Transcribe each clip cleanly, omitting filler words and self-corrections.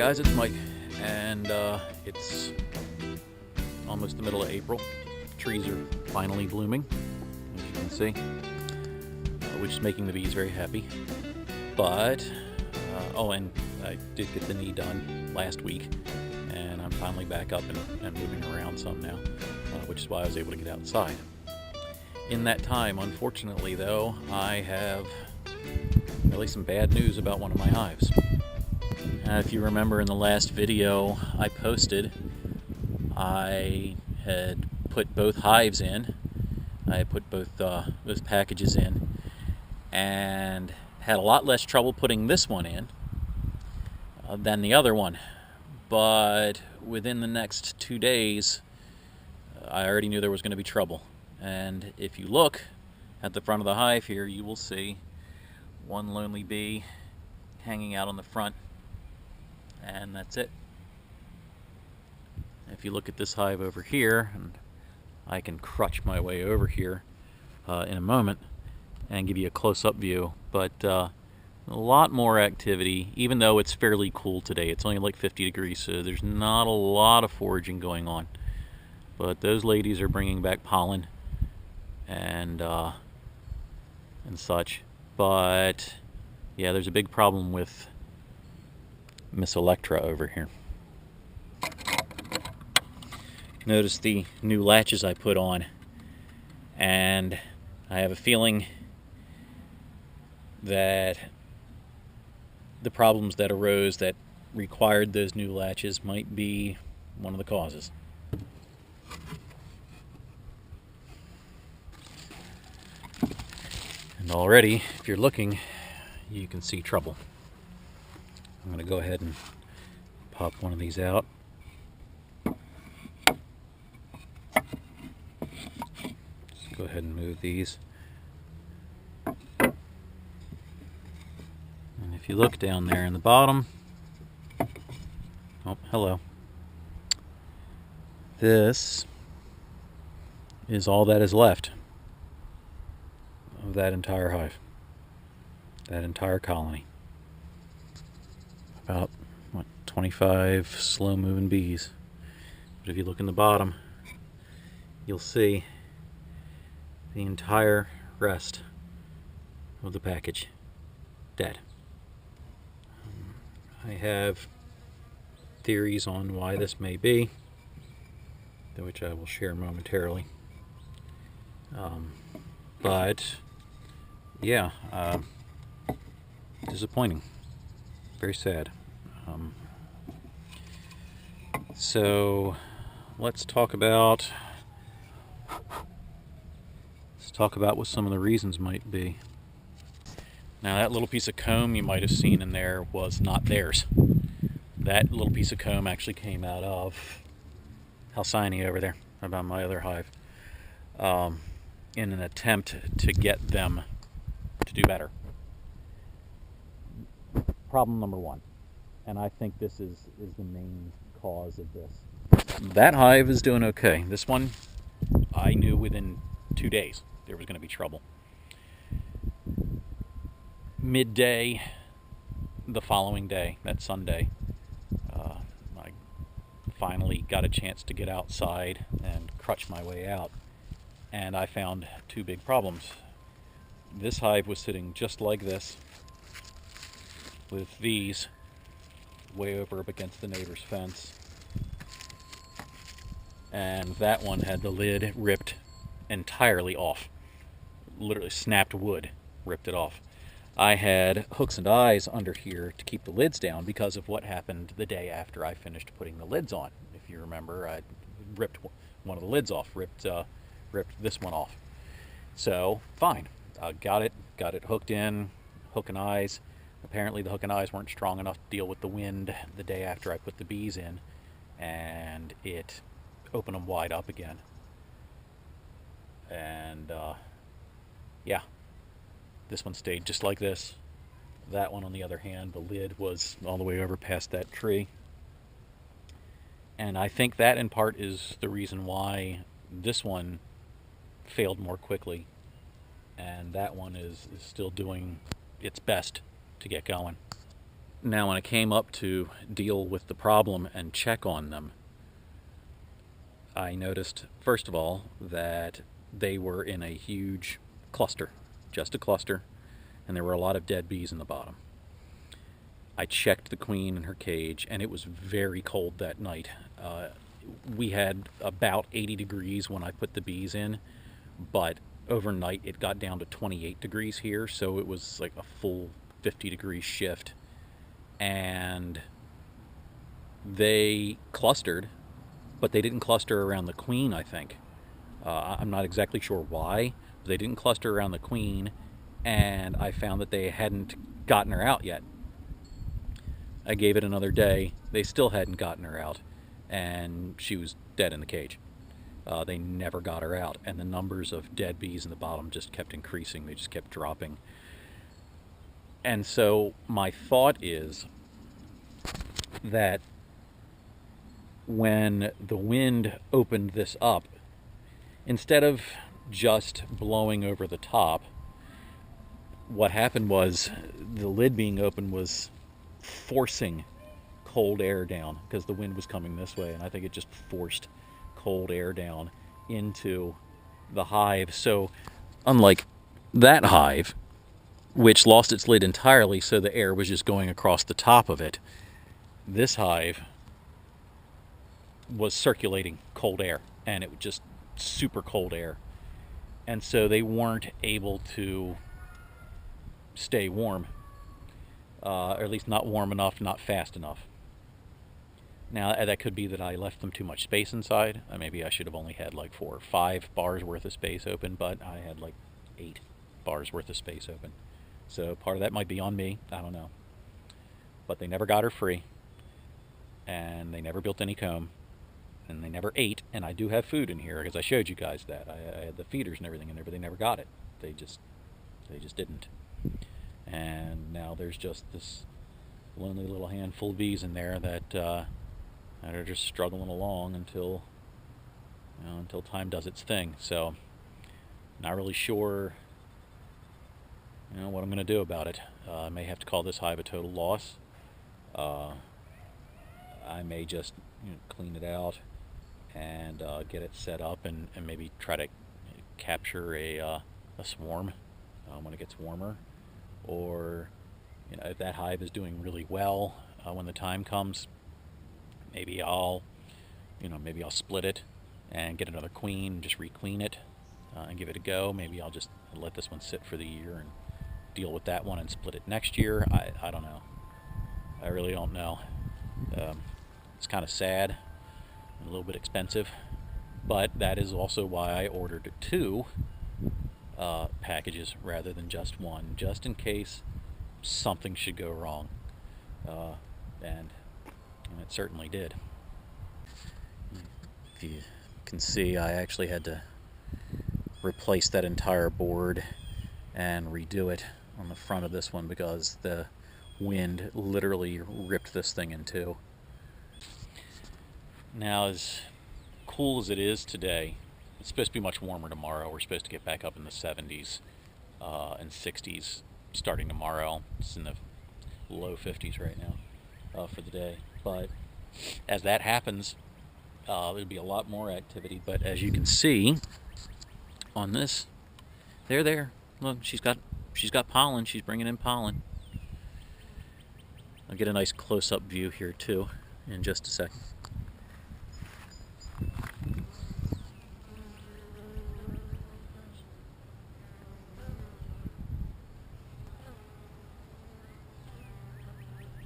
guys, it's Mike, and it's almost the middle of April. Trees are finally blooming, as you can see, which is making the bees very happy. But, and I did get the knee done last week, and I'm finally back up and moving around some now, which is why I was able to get outside. In that time, unfortunately though, I have really some bad news about one of my hives. If you remember in the last video I posted, I had put both hives in. I had put both those packages in and had a lot less trouble putting this one in than the other one. But within the next 2 days, I already knew there was going to be trouble. And if you look at the front of the hive here, you will see one lonely bee hanging out on the front. And that's it. If you look at this hive over here, and I can crutch my way over here in a moment and give you a close-up view, but a lot more activity, even though it's fairly cool today. It's only like 50 degrees, so there's not a lot of foraging going on. But those ladies are bringing back pollen and such. But yeah, there's a big problem with Miss Electra over here. Notice the new latches I put on, and I have a feeling that the problems that arose that required those new latches might be one of the causes. And already, if you're looking, you can see trouble. I'm going to go ahead and pop one of these out. Just go ahead and move these. And if you look down there in the bottom, oh, hello. This is all that is left of that entire hive, that entire colony. About, 25 slow-moving bees. But if you look in the bottom, you'll see the entire rest of the package dead. I have theories on why this may be, which I will share momentarily. But yeah, disappointing. Very sad. So let's talk about what some of the reasons might be. Now, that little piece of comb you might have seen in there was not theirs. That little piece of comb actually came out of Halcyone over there, about my other hive, in an attempt to get them to do better. Problem number one, and I think this is the main cause of this. That hive is doing okay. This one, I knew within 2 days there was going to be trouble. Midday the following day, that Sunday, I finally got a chance to get outside and crutch my way out, and I found two big problems. This hive was sitting just like this, with these way over up against the neighbor's fence, and that one had the lid ripped entirely off. Literally snapped wood, ripped it off. I had hooks and eyes under here to keep the lids down because of what happened the day after I finished putting the lids on. If you remember, I ripped one of the lids off, ripped this one off. So fine, got it hooked in, hook and eyes. Apparently the hook and eyes weren't strong enough to deal with the wind the day after I put the bees in, and it opened them wide up again. And yeah, this one stayed just like this. That one, on the other hand, the lid was all the way over past that tree. And I think that in part is the reason why this one failed more quickly, and that one is still doing its best to get going. Now, when I came up to deal with the problem and check on them, I noticed, first of all, that they were in a huge cluster, just a cluster, and there were a lot of dead bees in the bottom. I checked the queen in her cage, and it was very cold that night. We had about 80 degrees when I put the bees in, but overnight it got down to 28 degrees here, so it was like a full 50-degree shift. And they clustered, but they didn't cluster around the queen, I think. I'm not exactly sure why, but they didn't cluster around the queen, and I found that they hadn't gotten her out yet. I gave it another day. They still hadn't gotten her out, and she was dead in the cage. They never got her out, and the numbers of dead bees in the bottom just kept increasing. They just kept dropping. And so my thought is that when the wind opened this up, instead of just blowing over the top, what happened was the lid being open was forcing cold air down because the wind was coming this way, and I think it just forced cold air down into the hive. So unlike that hive, which lost its lid entirely, so the air was just going across the top of it, this hive was circulating cold air, and it was just super cold air, and so they weren't able to stay warm, or at least not warm enough, not fast enough. Now, that could be that I left them too much space inside. Maybe I should have only had like 4 or 5 bars worth of space open, but I had like 8 bars worth of space open. So part of that might be on me, I don't know. But they never got her free, and they never built any comb, and they never ate. And I do have food in here, because I showed you guys that. I had the feeders and everything in there, but they never got it. They just didn't. And now there's just this lonely little handful of bees in there that are just struggling along until time does its thing. So not really sure what I'm going to do about it. I may have to call this hive a total loss. I may just clean it out and get it set up, and maybe try to capture a swarm when it gets warmer. Or if that hive is doing really well when the time comes, maybe I'll split it and get another queen, just re-queen it and give it a go. Maybe I'll just let this one sit for the year and deal with that one and split it next year. I don't know. I really don't know. It's kind of sad and a little bit expensive, but that is also why I ordered 2 packages rather than just one, just in case something should go wrong. And it certainly did. If you can see, I actually had to replace that entire board and redo it on the front of this one because the wind literally ripped this thing in two. Now, as cool as it is today, it's supposed to be much warmer tomorrow. We're supposed to get back up in the 70s and 60s starting tomorrow. It's in the low 50s right now for the day. But as that happens, there'll be a lot more activity. But as you can see on this, there. Look, she's got pollen. She's bringing in pollen. I'll get a nice close-up view here too in just a second.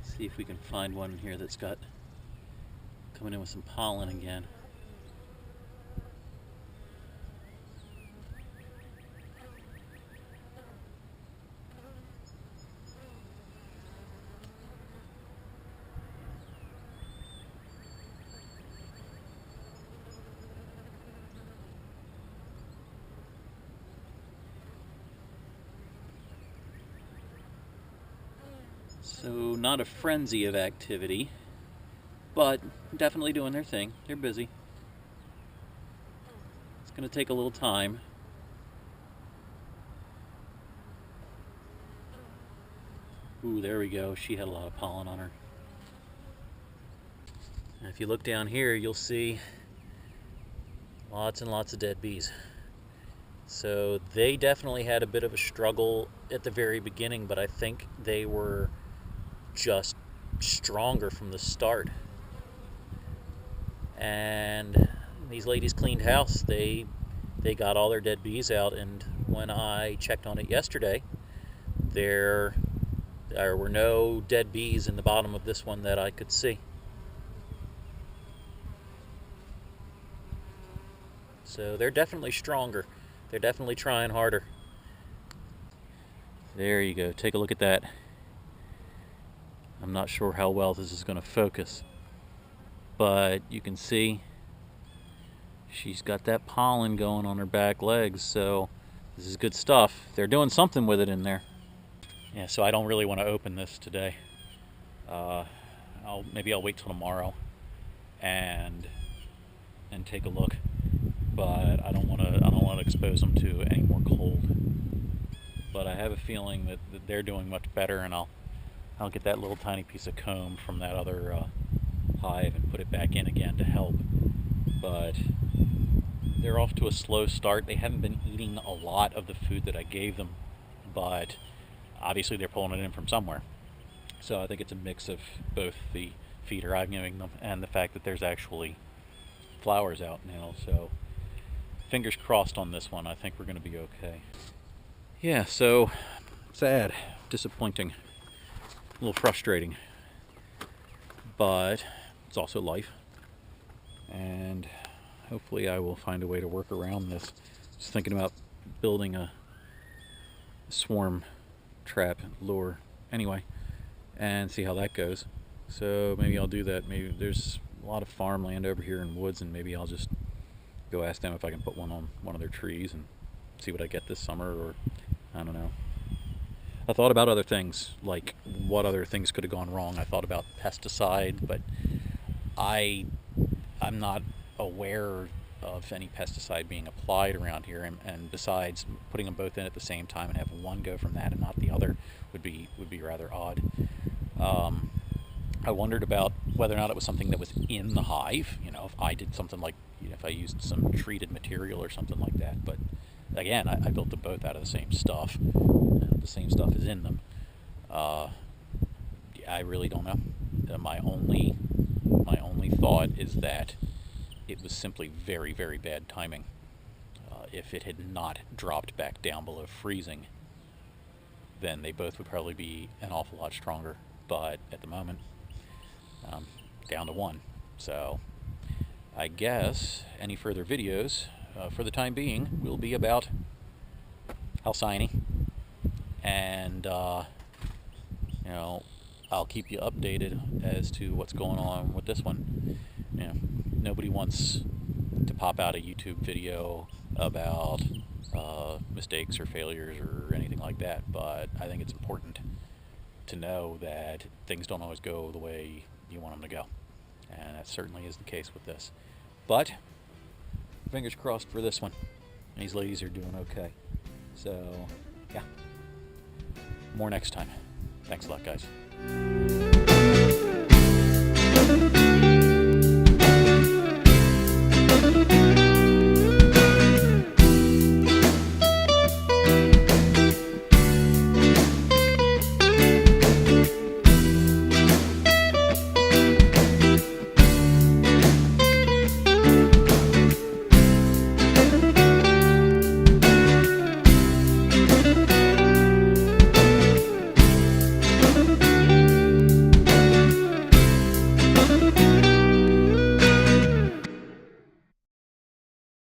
See if we can find one here that's got coming in with some pollen again. So not a frenzy of activity, but definitely doing their thing. They're busy. It's going to take a little time. Ooh, there we go. She had a lot of pollen on her. And if you look down here, you'll see lots and lots of dead bees. So they definitely had a bit of a struggle at the very beginning, but I think they were just stronger from the start. And these ladies cleaned house. They got all their dead bees out, and when I checked on it yesterday, there were no dead bees in the bottom of this one that I could see. So they're definitely stronger. They're definitely trying harder. There you go. Take a look at that. I'm not sure how well this is going to focus, but you can see she's got that pollen going on her back legs, so this is good stuff. They're doing something with it in there. Yeah, so I don't really want to open this today. Maybe I'll wait till tomorrow and take a look. But I don't want to expose them to any more cold. But I have a feeling that they're doing much better, and I'll get that little tiny piece of comb from that other hive and put it back in again to help. But they're off to a slow start. They haven't been eating a lot of the food that I gave them, but obviously they're pulling it in from somewhere. So I think it's a mix of both the feeder I'm giving them and the fact that there's actually flowers out now. So fingers crossed on this one. I think we're going to be okay. Yeah, so sad, disappointing, a little frustrating, but it's also life, and hopefully I will find a way to work around this. Just thinking about building a swarm trap lure anyway, and see how that goes. So maybe I'll do that. Maybe there's a lot of farmland over here in woods, and maybe I'll just go ask them if I can put one on one of their trees and see what I get this summer, or I don't know. I thought about other things, like what other things could have gone wrong. I thought about pesticide, but I'm not aware of any pesticide being applied around here, and besides, putting them both in at the same time and having one go from that and not the other would be rather odd. I wondered about whether or not it was something that was in the hive, if I did something like, if I used some treated material or something like that. But again, I built them both out of the same stuff. The same stuff is in them. I really don't know. My only thought is that it was simply very, very bad timing. If it had not dropped back down below freezing, then they both would probably be an awful lot stronger. But at the moment, down to one. So I guess any further videos for the time being will be about Halcyone, and I'll keep you updated as to what's going on with this one. Nobody wants to pop out a YouTube video about mistakes or failures or anything like that, but I think it's important to know that things don't always go the way you want them to go, and that certainly is the case with this. But fingers crossed for this one. These ladies are doing okay. So yeah, more next time. Thanks a lot, guys.